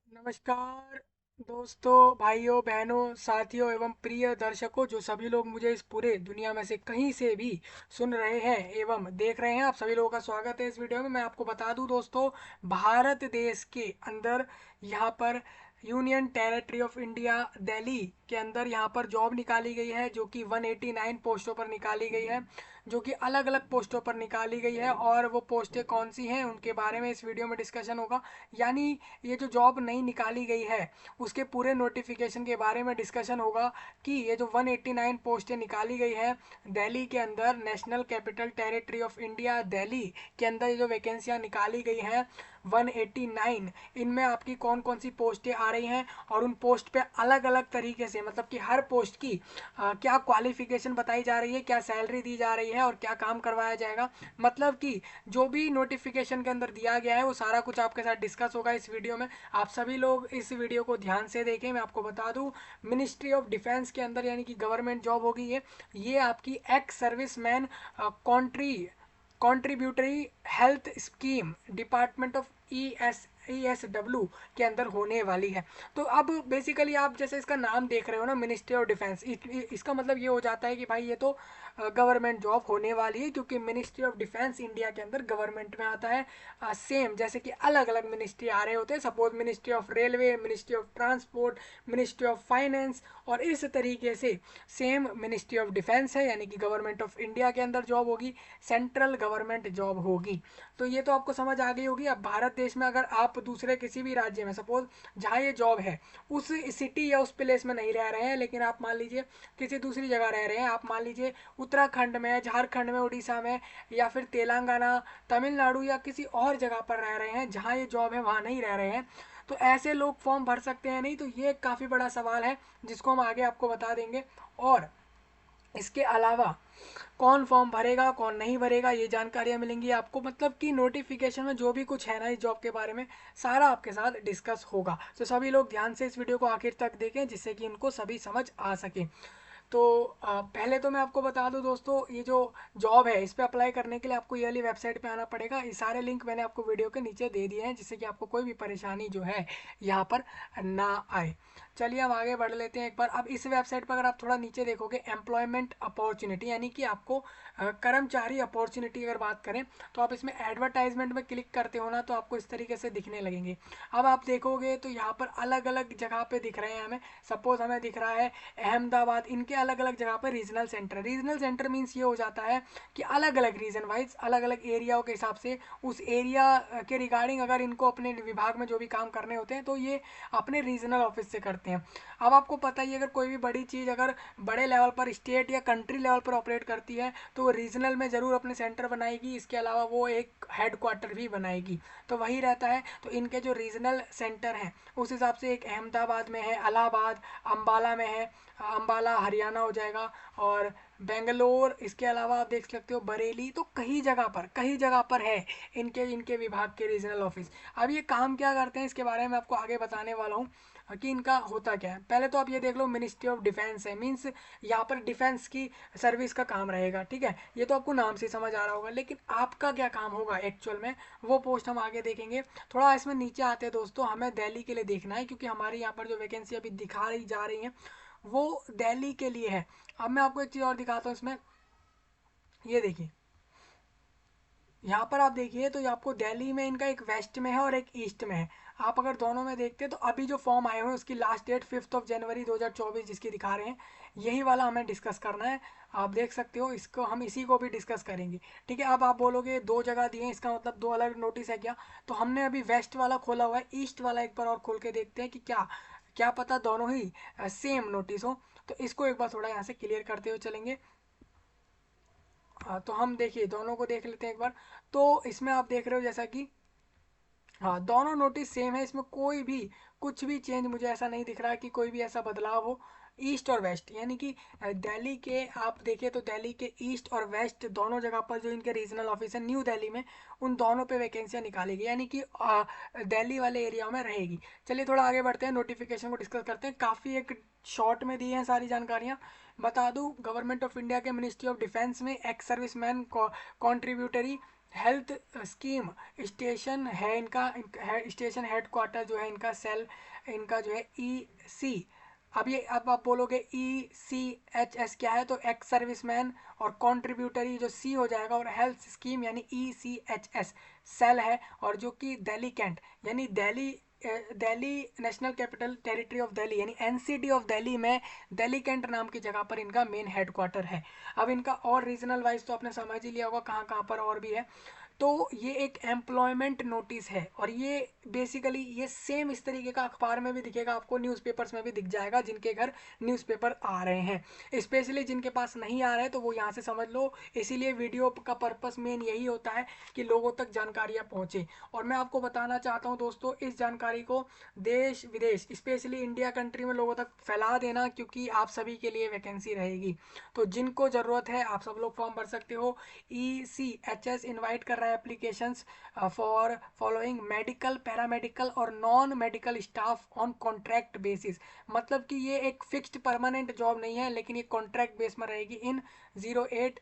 नमस्कार दोस्तों, भाइयों, बहनों, साथियों एवं प्रिय दर्शकों, जो सभी लोग मुझे इस पूरे दुनिया में से कहीं से भी सुन रहे हैं एवं देख रहे हैं, आप सभी लोगों का स्वागत है इस वीडियो में। मैं आपको बता दूं दोस्तों, भारत देश के अंदर यहाँ पर union territory of India Delhi के अंदर यहाँ पर जॉब निकाली गई है, जो कि 189 पोस्टों पर निकाली गई है, जो कि अलग अलग पोस्टों पर निकाली गई है। और वो पोस्टें कौन सी हैं उनके बारे में इस वीडियो में डिस्कशन होगा। यानी ये जो जॉब नई निकाली गई है उसके पूरे नोटिफिकेशन के बारे में डिस्कशन होगा कि ये जो 189 पोस्टें निकाली गई है दिल्ली के अंदर, national capital territory of India Delhi के अंदर ये जो वैकेंसियां निकाली गई हैं 189, इनमें आपकी कौन कौन सी पोस्टें आ रही हैं और उन पोस्ट पे अलग अलग तरीके से, मतलब कि हर पोस्ट की क्या क्वालिफिकेशन बताई जा रही है, क्या सैलरी दी जा रही है और क्या काम करवाया जाएगा। मतलब कि जो भी नोटिफिकेशन के अंदर दिया गया है वो सारा कुछ आपके साथ डिस्कस होगा इस वीडियो में। आप सभी लोग इस वीडियो को ध्यान से देखें। मैं आपको बता दूं, मिनिस्ट्री ऑफ डिफेंस के अंदर, यानी कि गवर्नमेंट जॉब होगी ये आपकी ex serviceman contributory health scheme department of ESW के अंदर होने वाली है। तो अब बेसिकली आप जैसे इसका नाम देख रहे हो ना, मिनिस्ट्री ऑफ डिफेंस, इसका मतलब ये हो जाता है कि भाई ये तो गवर्नमेंट जॉब होने वाली है, क्योंकि मिनिस्ट्री ऑफ डिफेंस इंडिया के अंदर गवर्नमेंट में आता है। सेम जैसे कि अलग अलग मिनिस्ट्री आ रहे होते हैं, suppose ministry of railway, ministry of transport, ministry of finance, और इस तरीके से सेम मिनिस्ट्री ऑफ डिफेंस है, यानी कि गवर्नमेंट ऑफ इंडिया के अंदर जॉब होगी, सेंट्रल गवर्नमेंट जॉब होगी। तो ये तो आपको समझ आ गई होगी। अब भारत देश में अगर आप दूसरे किसी भी राज्य में, सपोज जहाँ ये जॉब है उस सिटी या उस प्लेस में नहीं रह रहे हैं, लेकिन आप मान लीजिए किसी दूसरी जगह रह रहे हैं, आप मान लीजिए उत्तराखंड में, झारखंड में, उड़ीसा में, या फिर तेलंगाना, तमिलनाडु या किसी और जगह पर रह रहे हैं जहाँ ये जॉब है वहाँ नहीं रह रहे हैं, तो ऐसे लोग फॉर्म भर सकते हैं नहीं? तो ये एक काफ़ी बड़ा सवाल है जिसको हम आगे आपको बता देंगे। और इसके अलावा कौन फॉर्म भरेगा कौन नहीं भरेगा ये जानकारियां मिलेंगी आपको, मतलब कि नोटिफिकेशन में जो भी कुछ है ना इस जॉब के बारे में सारा आपके साथ डिस्कस होगा। तो सभी लोग ध्यान से इस वीडियो को आखिर तक देखें, जिससे कि इनको सभी समझ आ सके। तो पहले तो मैं आपको बता दूं दोस्तों, ये जो जॉब है इस पर अप्लाई करने के लिए आपको ये वाली वेबसाइट पे आना पड़ेगा। ये सारे लिंक मैंने आपको वीडियो के नीचे दे दिए हैं, जिससे कि आपको कोई भी परेशानी जो है यहाँ पर ना आए। चलिए हम आगे बढ़ लेते हैं एक बार। अब इस वेबसाइट पर अगर आप थोड़ा नीचे देखोगे, एम्प्लॉयमेंट अपॉर्चुनिटी, यानी कि आपको कर्मचारी अपॉर्चुनिटी अगर बात करें, तो आप इसमें एडवर्टाइजमेंट में क्लिक करते हो ना, तो आपको इस तरीके से दिखने लगेंगे। अब आप देखोगे तो यहाँ पर अलग अलग जगह पे दिख रहे हैं हमें। सपोज हमें दिख रहा है अहमदाबाद, इनके अलग अलग जगह पर regional centre. Regional centre means ये हो जाता है कि अलग अलग रीजन वाइज, अलग अलग एरियाओं के हिसाब से उस एरिया के रिगार्डिंग अगर इनको अपने विभाग में जो भी काम करने होते हैं तो ये अपने रीजनल ऑफिस से करते हैं। अब आपको पता ही है, अगर कोई भी बड़ी चीज़ अगर बड़े लेवल पर, स्टेट या कंट्री लेवल पर ऑपरेट करती है तो वो रीजनल में ज़रूर अपने सेंटर बनाएगी। इसके अलावा वो एक हेड क्वार्टर भी बनाएगी, तो वही रहता है। तो इनके जो रीजनल सेंटर हैं उस हिसाब से एक अहमदाबाद में है, इलाहाबाद, अम्बाला में है, अम्बाला हरियाणा हो जाएगा, और बेंगलोर, इसके अलावा आप देख सकते हो बरेली। तो कई जगह पर है इनके इनके विभाग के रीजनल ऑफिस। अब ये काम क्या करते हैं इसके बारे में आपको आगे बताने वाला हूँ कि इनका होता क्या है। पहले तो आप ये देख लो, मिनिस्ट्री ऑफ डिफेंस है, मीन्स यहाँ पर डिफेंस की सर्विस का काम रहेगा, ठीक है। ये तो आपको नाम से समझ आ रहा होगा, लेकिन आपका क्या काम होगा एक्चुअल में, वो पोस्ट हम आगे देखेंगे। थोड़ा इसमें नीचे आते हैं दोस्तों, हमें दिल्ली के लिए देखना है, क्योंकि हमारे यहाँ पर जो वैकेंसी अभी दिखा रही जा रही है वो दिल्ली के लिए है। अब मैं आपको एक चीज़ और दिखाता हूँ इसमें, ये देखिए, यहाँ पर आप देखिए तो ये आपको दिल्ली में इनका एक वेस्ट में है और एक ईस्ट में है। आप अगर दोनों में देखते हैं तो अभी जो फॉर्म आए हुए हैं उसकी लास्ट डेट 5 जनवरी 2024 जिसकी दिखा रहे हैं, यही वाला हमें डिस्कस करना है। आप देख सकते हो, इसको हम इसी को भी डिस्कस करेंगे, ठीक है। अब आप बोलोगे दो जगह दिए हैं, इसका मतलब दो अलग नोटिस है क्या? तो हमने अभी वेस्ट वाला खोला हुआ है, ईस्ट वाला एक बार और खोल के देखते हैं कि क्या क्या पता दोनों ही सेम नोटिस हो। तो इसको एक बार थोड़ा यहाँ से क्लियर करते हुए चलेंगे। हाँ, तो हम देखिए दोनों को देख लेते हैं एक बार। तो इसमें आप देख रहे हो जैसा कि हाँ, दोनों नोटिस सेम है, इसमें कोई भी कुछ भी चेंज मुझे ऐसा नहीं दिख रहा कि कोई भी ऐसा बदलाव हो। ईस्ट और वेस्ट, यानी कि दिल्ली के आप देखिए तो दिल्ली के ईस्ट और वेस्ट दोनों जगह पर जो इनके रीजनल ऑफिस है न्यू दिल्ली में, उन दोनों पे वैकेंसियां निकालेगी, यानी कि दिल्ली वाले एरिया में रहेगी। चलिए थोड़ा आगे बढ़ते हैं, नोटिफिकेशन को डिस्कस करते हैं। काफ़ी एक शॉर्ट में दी हैं सारी जानकारियाँ। बता दूँ, गवर्नमेंट ऑफ इंडिया के मिनिस्ट्री ऑफ डिफेंस में ex serviceman contributory health scheme station है इनका, स्टेशन हेडक्वार्टर जो है इनका सेल इनका जो है EC। अब आप बोलोगे ECHS क्या है, तो एक्स सर्विसमैन और कॉन्ट्रीब्यूटरी जो C हो जाएगा, और हेल्थ स्कीम यानी ECHS सेल है। और जो कि दिल्ली कैंट यानी Delhi national capital territory of Delhi यानी NCT ऑफ दिल्ली में दिल्ली कैंट नाम की जगह पर इनका मेन हेडक्वार्टर है। अब इनका और रीजनल वाइज तो आपने समझ ही लिया होगा कहाँ कहाँ पर और भी है। तो ये एक एम्प्लॉयमेंट नोटिस है, और ये बेसिकली ये सेम इस तरीके का अखबार में भी दिखेगा आपको, न्यूज़पेपर्स में भी दिख जाएगा जिनके घर न्यूज़पेपर आ रहे हैं। स्पेशली जिनके पास नहीं आ रहे हैं तो वो यहाँ से समझ लो। इसीलिए वीडियो का पर्पस मेन यही होता है कि लोगों तक जानकारियाँ पहुँचे। और मैं आपको बताना चाहता हूँ दोस्तों, इस जानकारी को देश विदेश स्पेशली इंडिया कंट्री में लोगों तक फैला देना, क्योंकि आप सभी के लिए वैकेंसी रहेगी। तो जिनको ज़रूरत है आप सब लोग फॉर्म भर सकते हो। ECHS इनवाइट कर रहा है applications for following medical, paramedical और non medical staff on contract basis. मतलब कि ये एक फिक्स्ड परमानेंट जॉब नहीं है, लेकिन ये कॉन्ट्रैक्ट बेस में रहेगी इन 08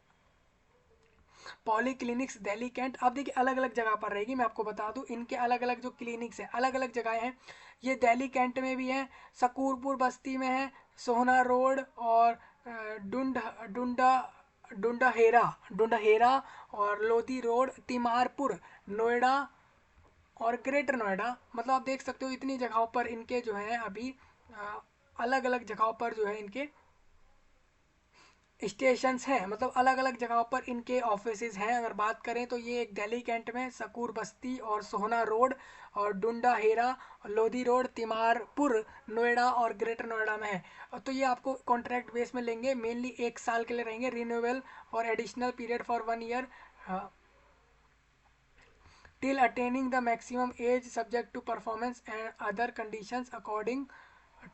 पॉली क्लिनिक्स दिल्ली कैंट। अब देखिए अलग अलग जगह पर रहेगी, मैं आपको बता दूं इनके अलग अलग जो क्लिनिक्स हैं अलग अलग जगह हैं। ये दिल्ली कैंट में भी हैं, सकूरपुर बस्ती में है, सोहना रोड और डुंड डुंडा डुंडहेरा और लोधी रोड, तिमारपुर, नोएडा और ग्रेटर नोएडा। मतलब आप देख सकते हो इतनी जगहों पर इनके जो हैं अभी अलग अलग जगहों पर जो है इनके स्टेशंस हैं, मतलब अलग अलग जगहों पर इनके ऑफिसेज हैं। अगर बात करें तो ये एक दिल्ली कैंट में सकूर बस्ती और सोहना रोड और डुंडा हेरा, लोधी रोड, तिमारपुर, नोएडा और ग्रेटर नोएडा में है। तो ये आपको कॉन्ट्रैक्ट बेस में लेंगे, मेनली 1 साल के लिए रहेंगे, रिन्यूएबल और additional period for 1 year till attaining the maximum age subject to performance and other conditions according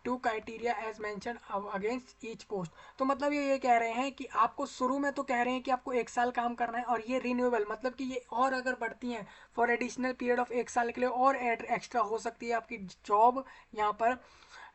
to criteria as mentioned against each post. तो मतलब ये कह रहे हैं कि आपको शुरू में तो कह रहे हैं कि आपको 1 साल काम करना है, और ये रिन्यूएबल मतलब कि ये और अगर बढ़ती हैं फॉर एडिशनल पीरियड ऑफ 1 साल के लिए और एक्स्ट्रा हो सकती है आपकी जॉब यहाँ पर,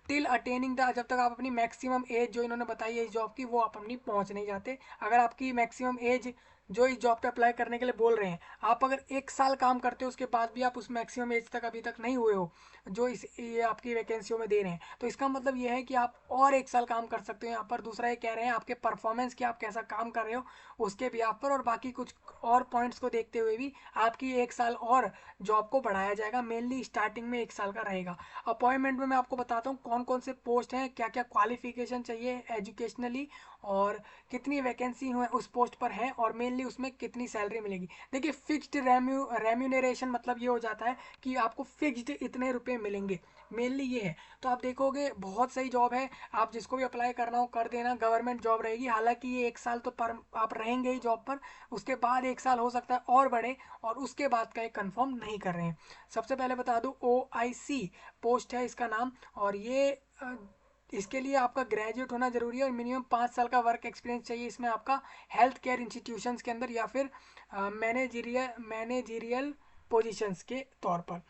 टिल अटेनिंग द, जब तक आप अपनी मैक्सिमम एज जो इन्होंने बताई है इस जॉब की वो आप अपनी पहुँच नहीं जाते। अगर आपकी मैक्सिमम एज जो इस जॉब पे अप्लाई करने के लिए बोल रहे हैं, आप अगर 1 साल काम करते हो उसके बाद भी आप उस मैक्सिमम एज तक अभी तक नहीं हुए हो जो इस ये आपकी वैकेंसियों में दे रहे हैं, तो इसका मतलब ये है कि आप और 1 साल काम कर सकते हो यहाँ पर। दूसरा ये कह रहे हैं आपके परफॉर्मेंस की, आप कैसा काम कर रहे हो उसके भी आप पर, और बाकी कुछ और पॉइंट्स को देखते हुए भी आपकी 1 साल और जॉब को बढ़ाया जाएगा। मेनली स्टार्टिंग में 1 साल का रहेगा। अपॉइंटमेंट में मैं आपको बताता हूँ कौन कौन से पोस्ट हैं, क्या क्या क्वालिफिकेशन चाहिए एजुकेशनली, और कितनी वैकेंसी हुए उस पोस्ट पर है, और मेनली उसमें कितनी सैलरी मिलेगी। देखिए फिक्स्ड रेम्यूनरेशन मतलब ये हो जाता है कि आपको फिक्स्ड इतने रुपए मिलेंगे, मेनली ये है। तो आप देखोगे बहुत सही जॉब है, आप जिसको भी अप्लाई करना हो कर देना, गवर्नमेंट जॉब रहेगी। हालांकि ये 1 साल तो पर आप रहेंगे ही जॉब पर, उसके बाद 1 साल हो सकता है और बढ़े, और उसके बाद का एक कंफर्म नहीं कर रहे हैं। सबसे पहले बता दूं OIC पोस्ट है इसका नाम, और ये इसके लिए आपका ग्रेजुएट होना जरूरी है और मिनिमम 5 साल का वर्क एक्सपीरियंस चाहिए इसमें आपका, हेल्थ केयर इंस्टीट्यूशंस के अंदर या फिर मैनेजीरियल पोजीशंस के तौर पर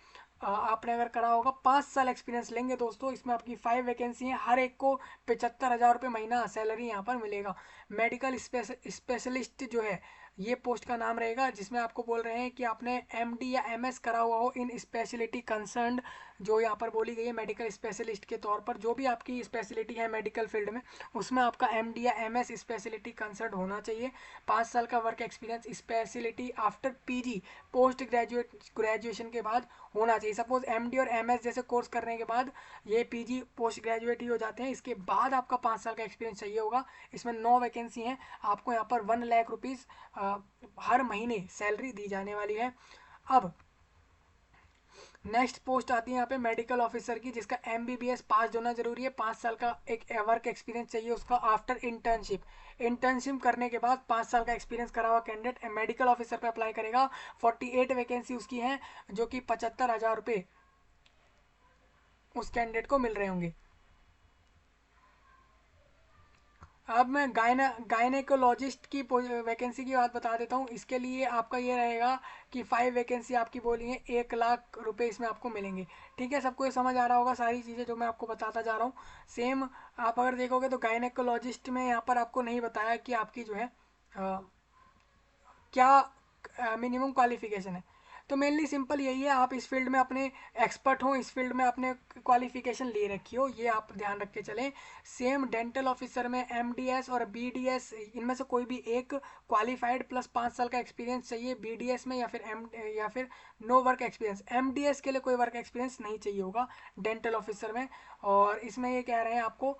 आपने अगर करा होगा। 5 साल एक्सपीरियंस लेंगे दोस्तों। इसमें आपकी 5 वैकेंसी हैं, हर एक को 75,000 रुपये महीना सैलरी यहाँ पर मिलेगा। मेडिकल स्पेशलिस्ट जो है ये पोस्ट का नाम रहेगा, जिसमें आपको बोल रहे हैं कि आपने MD या MS करा हुआ हो इन स्पेशलिटी कंसर्न, जो यहाँ पर बोली गई है मेडिकल स्पेशलिस्ट के तौर पर, जो भी आपकी स्पेशलिटी है मेडिकल फील्ड में उसमें आपका MD या MS स्पेशलिटी कंसर्न होना चाहिए। 5 साल का work experience speciality after PG post graduation के बाद होना चाहिए। सपोज MD और MS जैसे कोर्स करने के बाद ये PG पोस्ट ग्रेजुएट ही हो जाते हैं, इसके बाद आपका 5 साल का एक्सपीरियंस चाहिए होगा। इसमें 9 वैकेंसी हैं, आपको यहाँ पर 1 लाख रुपीज़ हर महीने सैलरी दी जाने वाली है। अब नेक्स्ट पोस्ट आती है यहाँ पे मेडिकल ऑफिसर की, जिसका MBBS पास होना जरूरी है। 5 साल का एक वर्क एक्सपीरियंस चाहिए उसका आफ्टर इंटर्नशिप करने के बाद 5 साल का एक्सपीरियंस करा हुआ कैंडिडेट मेडिकल ऑफिसर पे अप्लाई करेगा। 48 वैकेंसी उसकी है, जो कि 75,000 रुपये उस कैंडिडेट को मिल रहे होंगे। अब मैं गायनेकोलॉजिस्ट की वैकेंसी की बात बता देता हूँ। इसके लिए आपका ये रहेगा कि 5 वैकेंसी आपकी बोली है, 1 लाख रुपए इसमें आपको मिलेंगे। ठीक है, सबको ये समझ आ रहा होगा सारी चीज़ें जो मैं आपको बताता जा रहा हूँ। सेम आप अगर देखोगे तो गायनेकोलॉजिस्ट में यहाँ पर आपको नहीं बताया कि आपकी जो है क्या मिनिमम क्वालिफिकेशन है। तो मेनली सिंपल यही है, आप इस फील्ड में अपने एक्सपर्ट हो, इस फील्ड में आपने क्वालिफिकेशन ले रखी हो, ये आप ध्यान रख के चलें। सेम डेंटल ऑफिसर में एमडीएस और बीडीएस, इनमें से कोई भी एक क्वालिफाइड प्लस 5 साल का एक्सपीरियंस चाहिए बीडीएस में, या फिर नो वर्क एक्सपीरियंस। एमडीएस के लिए कोई वर्क एक्सपीरियंस नहीं चाहिए होगा डेंटल ऑफिसर में। और इसमें ये कह रहे हैं आपको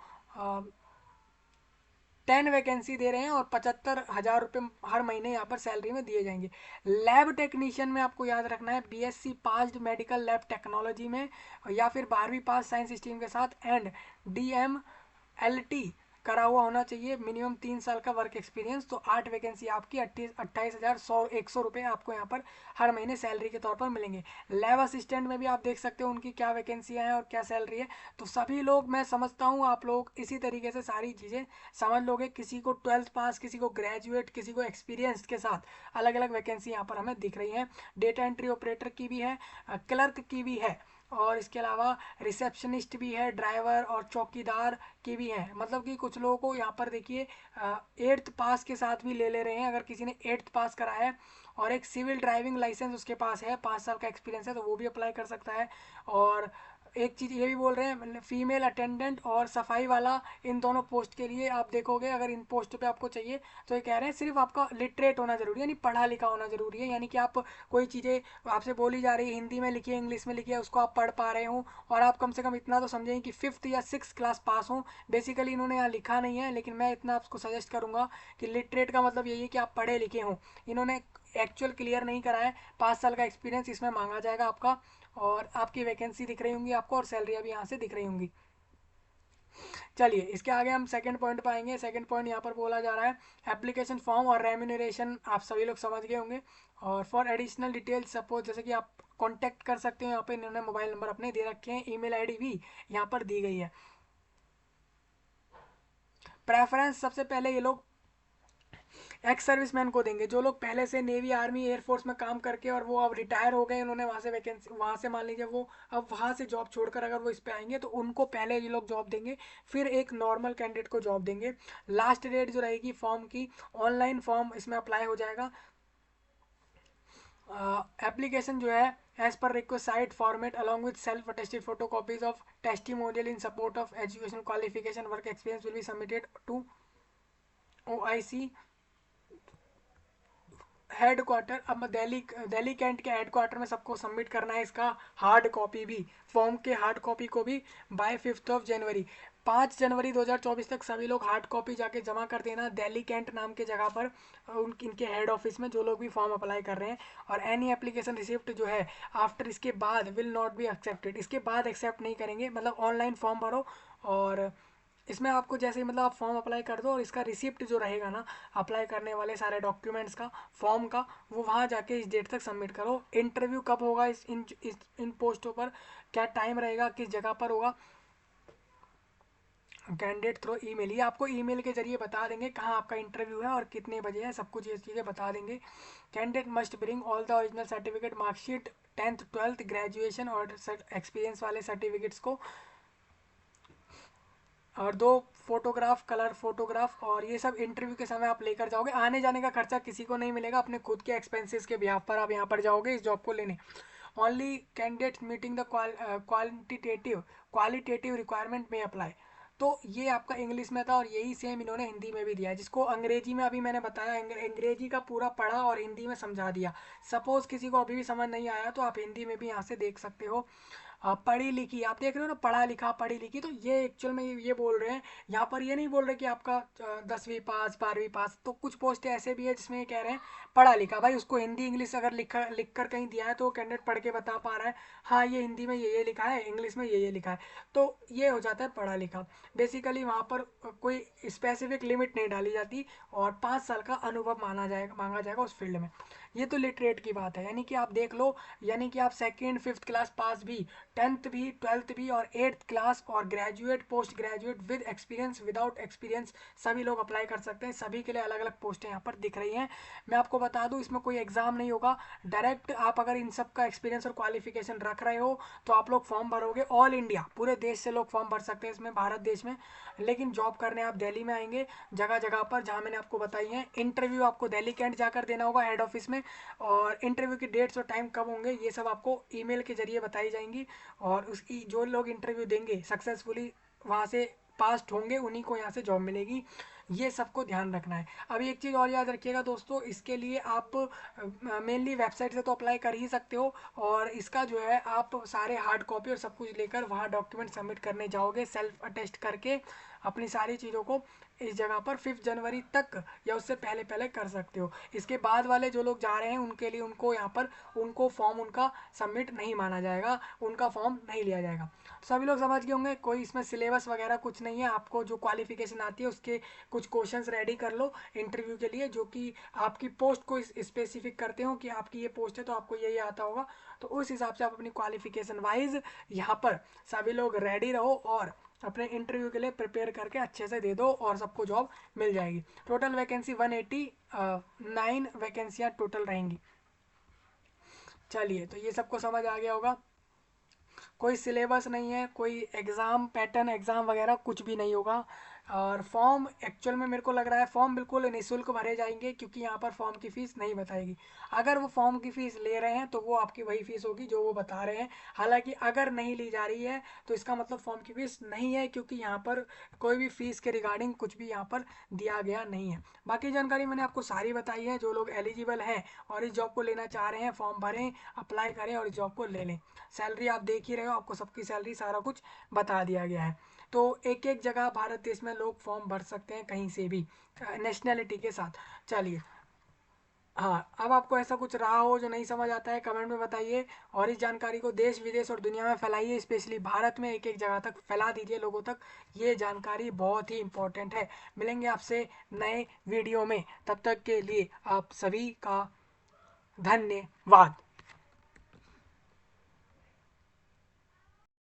10 वैकेंसी दे रहे हैं और 75,000 रुपये हर महीने यहाँ पर सैलरी में दिए जाएंगे। लैब टेक्नीशियन में आपको याद रखना है BSc passed medical lab technology में, या फिर 12वीं पास साइंस स्ट्रीम के साथ, एंड डीएमएलटी करा हुआ होना चाहिए, मिनिमम 3 साल का वर्क एक्सपीरियंस। तो 8 वैकेंसी आपकी 28,100 रुपये आपको यहाँ पर हर महीने सैलरी के तौर पर मिलेंगे। लैब असिस्टेंट में भी आप देख सकते हो उनकी क्या वैकेंसियाँ हैं और क्या सैलरी है। तो सभी लोग, मैं समझता हूँ आप लोग इसी तरीके से सारी चीज़ें समझ लोगे। किसी को 12th पास, किसी को ग्रेजुएट, किसी को एक्सपीरियंस के साथ अलग अलग वैकेंसी यहाँ पर हमें दिख रही हैं। डेटा एंट्री ऑपरेटर की भी है, क्लर्क की भी है, और इसके अलावा रिसेप्शनिस्ट भी है, ड्राइवर और चौकीदार की भी है। मतलब कि कुछ लोगों को यहाँ पर देखिए 8th पास के साथ भी ले रहे हैं। अगर किसी ने 8th पास करा है और एक सिविल ड्राइविंग लाइसेंस उसके पास है, 5 साल का एक्सपीरियंस है, तो वो भी अप्लाई कर सकता है। और एक चीज़ ये भी बोल रहे हैं, फीमेल अटेंडेंट और सफाई वाला, इन दोनों पोस्ट के लिए आप देखोगे, अगर इन पोस्ट पे आपको चाहिए तो ये कह रहे हैं सिर्फ आपका लिटरेट होना जरूरी है, यानी पढ़ा लिखा होना जरूरी है। यानी कि आप कोई चीज़ें आपसे बोली जा रही है, हिंदी में लिखी है, इंग्लिश में लिखी है, उसको आप पढ़ पा रहे हो, और आप कम से कम इतना तो समझें कि 5th या 6th क्लास पास हो। बेसिकली इन्होंने यहाँ लिखा नहीं है, लेकिन मैं इतना आपको सजेस्ट करूँगा कि लिटरेट का मतलब यही है कि आप पढ़े लिखे हों। इन्होंने एक्चुअल क्लियर नहीं करा है। 5 साल का एक्सपीरियंस इसमें मांगा जाएगा आपका, और आपकी वैकेंसी दिख रही होंगी आपको, और सैलरी भी यहाँ से दिख रही होंगी। चलिए इसके आगे हम सेकंड पॉइंट पर आएंगे। सेकंड पॉइंट यहाँ पर बोला जा रहा है एप्लीकेशन फॉर्म और रेम्यूनरेशन, आप सभी लोग समझ गए होंगे। और फॉर एडिशनल डिटेल्स सपोज, जैसे कि आप कांटेक्ट कर सकते हो, यहाँ पे इन्होंने मोबाइल नंबर अपने दे रखे हैं, ईमेल आईडी भी यहाँ पर दी गई है। प्रेफरेंस सबसे पहले ये लोग एक्स सर्विसमैन को देंगे, जो लोग पहले से नेवी, आर्मी, एयरफोर्स में काम करके और वो अब रिटायर हो गए, उन्होंने वहाँ से वैकेंसी, वहाँ से मान लीजिए वो अब वहाँ से जॉब छोड़कर अगर वो इस पे आएंगे तो उनको पहले ये लोग जॉब देंगे, फिर एक नॉर्मल कैंडिडेट को जॉब देंगे। लास्ट डेट जो रहेगी फॉर्म की, ऑनलाइन फॉर्म इसमें अप्लाई हो जाएगा। एप्लीकेशन जो है as per requisite format along with self attested photo copies of testimonial in support of education qualification work experience will be submitted to OIC headquarter. अब Delhi Cantt के headquarter में सबको submit करना है इसका hard copy भी, form के hard copy को भी बाय 5 जनवरी 5 जनवरी 2024 तक सभी लोग हार्ड कॉपी जाके जमा कर देना दिल्ली कैंट नाम के जगह पर, इनके हेड ऑफिस में, जो लोग भी फॉर्म अप्लाई कर रहे हैं। और एनी एप्लीकेशन रिसिप्ट जो है आफ्टर, इसके बाद विल नॉट बी एक्सेप्टेड, इसके बाद एक्सेप्ट नहीं करेंगे। मतलब ऑनलाइन फॉर्म भरो, और इसमें आपको जैसे ही मतलब आप फॉर्म अप्लाई कर दो, और इसका रिसिप्ट जो रहेगा ना अप्लाई करने वाले सारे डॉक्यूमेंट्स का, फॉर्म का, वो वहाँ जाके इस डेट तक सबमिट करो। इंटरव्यू कब होगा इन पोस्टों पर, क्या टाइम रहेगा, किस जगह पर होगा, कैंडिडेट थ्रू ईमेल, ये आपको ईमेल के जरिए बता देंगे कहाँ आपका इंटरव्यू है और कितने बजे है, सब कुछ ये चीज़ें बता देंगे। Candidate must bring all the original certificate, marksheet, 10th 12th graduation और एक्सपीरियंस वाले सर्टिफिकेट्स को, और 2 फोटोग्राफ, कलर फोटोग्राफ, और ये सब इंटरव्यू के समय आप लेकर जाओगे। आने जाने का खर्चा किसी को नहीं मिलेगा, अपने खुद के एक्सपेंसेस के बिहाफ पर आप यहाँ पर जाओगे इस जॉब को लेने। Only candidates meeting the qualitative requirement में अप्लाई। तो ये आपका इंग्लिश में था, और यही सेम इन्होंने हिंदी में भी दिया है, जिसको अंग्रेजी में अभी मैंने बताया, अंग्रेजी का पूरा पढ़ा और हिंदी में समझा दिया। सपोज किसी को अभी भी समझ नहीं आया तो आप हिंदी में भी यहाँ से देख सकते हो। पढ़ी लिखी, आप देख रहे हो ना, पढ़ा लिखा पढ़ी लिखी, तो ये एक्चुअल में ये बोल रहे हैं यहाँ पर, ये नहीं बोल रहे कि आपका 10वीं पास 12वीं पास। तो कुछ पोस्ट ऐसे भी है जिसमें ये कह रहे हैं पढ़ा लिखा, भाई उसको हिंदी इंग्लिश अगर लिख कर कहीं दिया है तो वो कैंडिडेट पढ़ के बता पा रहा है, हाँ ये हिंदी में ये लिखा है, इंग्लिश में ये लिखा है, तो ये हो जाता है पढ़ा लिखा। बेसिकली वहाँ पर कोई स्पेसिफिक लिमिट नहीं डाली जाती, और 5 साल का अनुभव मांगा जाएगा उस फील्ड में। ये तो लिटरेट की बात है, यानी कि आप देख लो, यानी कि आप 2nd 5th क्लास पास भी, 10th भी, 12th भी, और 8th क्लास, और graduate, post graduate, with experience, without experience, सभी लोग अप्लाई कर सकते हैं। सभी के लिए अलग अलग पोस्टें यहाँ पर दिख रही हैं। मैं आपको बता दूँ, इसमें कोई एग्जाम नहीं होगा, डायरेक्ट आप अगर इन सब का एक्सपीरियंस और क्वालिफिकेशन रख रहे हो तो आप लोग फॉर्म भरोगे। ऑल इंडिया, पूरे देश से लोग फॉर्म भर सकते हैं इसमें, भारत देश में। लेकिन जॉब करने आप दिल्ली में आएंगे, जगह जगह पर जहाँ मैंने आपको बताई है। इंटरव्यू आपको दिल्ली कैंट जाकर देना होगा हेड ऑफिस में, और इंटरव्यू की डेट्स और टाइम कब होंगे ये सब आपको ईमेल के जरिए बताई जाएंगी। और उसकी जो लोग इंटरव्यू देंगे सक्सेसफुली वहाँ से पास्ट होंगे उन्हीं को यहाँ से जॉब मिलेगी। ये सबको ध्यान रखना है। अभी एक चीज़ और याद रखिएगा दोस्तों, इसके लिए आप मेनली वेबसाइट से तो अप्लाई कर ही सकते हो, और इसका जो है आप सारे हार्ड कॉपी और सब कुछ लेकर वहाँ डॉक्यूमेंट सबमिट करने जाओगे सेल्फ अटेस्ट करके अपनी सारी चीज़ों को इस जगह पर 5 जनवरी तक या उससे पहले पहले कर सकते हो। इसके बाद वाले जो लोग जा रहे हैं उनके लिए उनको यहाँ पर उनको फॉर्म उनका सबमिट नहीं माना जाएगा, उनका फॉर्म नहीं लिया जाएगा। सभी लोग समझ गए होंगे, कोई इसमें सिलेबस वगैरह कुछ नहीं है। आपको जो क्वालिफिकेशन आती है उसके कुछ क्वेश्चंस रेडी कर लो इंटरव्यू के लिए, जो कि आपकी पोस्ट को स्पेसिफिक करते हो कि आपकी ये पोस्ट है तो आपको यही आता होगा। तो उस हिसाब से आप अपनी क्वालिफिकेशन वाइज यहाँ पर सभी लोग रेडी रहो और अपने इंटरव्यू के लिए प्रिपेयर करके अच्छे से दे दो और सबको जॉब मिल जाएगी। टोटल वैकेंसी 189 वैकेंसियाँ टोटल रहेंगी। चलिए, तो ये सबको समझ आ गया होगा। कोई सिलेबस नहीं है, कोई एग्ज़ाम पैटर्न एग्ज़ाम वगैरह कुछ भी नहीं होगा। और फॉर्म एक्चुअल में मेरे को लग रहा है फॉर्म बिल्कुल निःशुल्क भरे जाएंगे, क्योंकि यहाँ पर फॉर्म की फ़ीस नहीं बताएगी। अगर वो फॉर्म की फ़ीस ले रहे हैं तो वो आपकी वही फ़ीस होगी जो वो बता रहे हैं। हालांकि अगर नहीं ली जा रही है तो इसका मतलब फॉर्म की फ़ीस नहीं है, क्योंकि यहाँ पर कोई भी फ़ीस के रिगार्डिंग कुछ भी यहाँ पर दिया गया नहीं है। बाकी जानकारी मैंने आपको सारी बताई है। जो लोग एलिजिबल हैं और इस जॉब को लेना चाह रहे हैं फॉर्म भरें, अप्लाई करें और इस जॉब को ले लें। सैलरी आप देख ही रहे हो, आपको सबकी सैलरी सारा कुछ बता दिया गया है। तो एक एक जगह भारत देश में लोग फॉर्म भर सकते हैं कहीं से भी नेशनैलिटी के साथ। चलिए, हाँ, अब आपको ऐसा कुछ रहा हो जो नहीं समझ आता है कमेंट में बताइए, और इस जानकारी को देश विदेश और दुनिया में फैलाइए, स्पेशली भारत में एक एक जगह तक फैला दीजिए लोगों तक। ये जानकारी बहुत ही इंपॉर्टेंट है। मिलेंगे आपसे नए वीडियो में, तब तक के लिए आप सभी का धन्यवाद।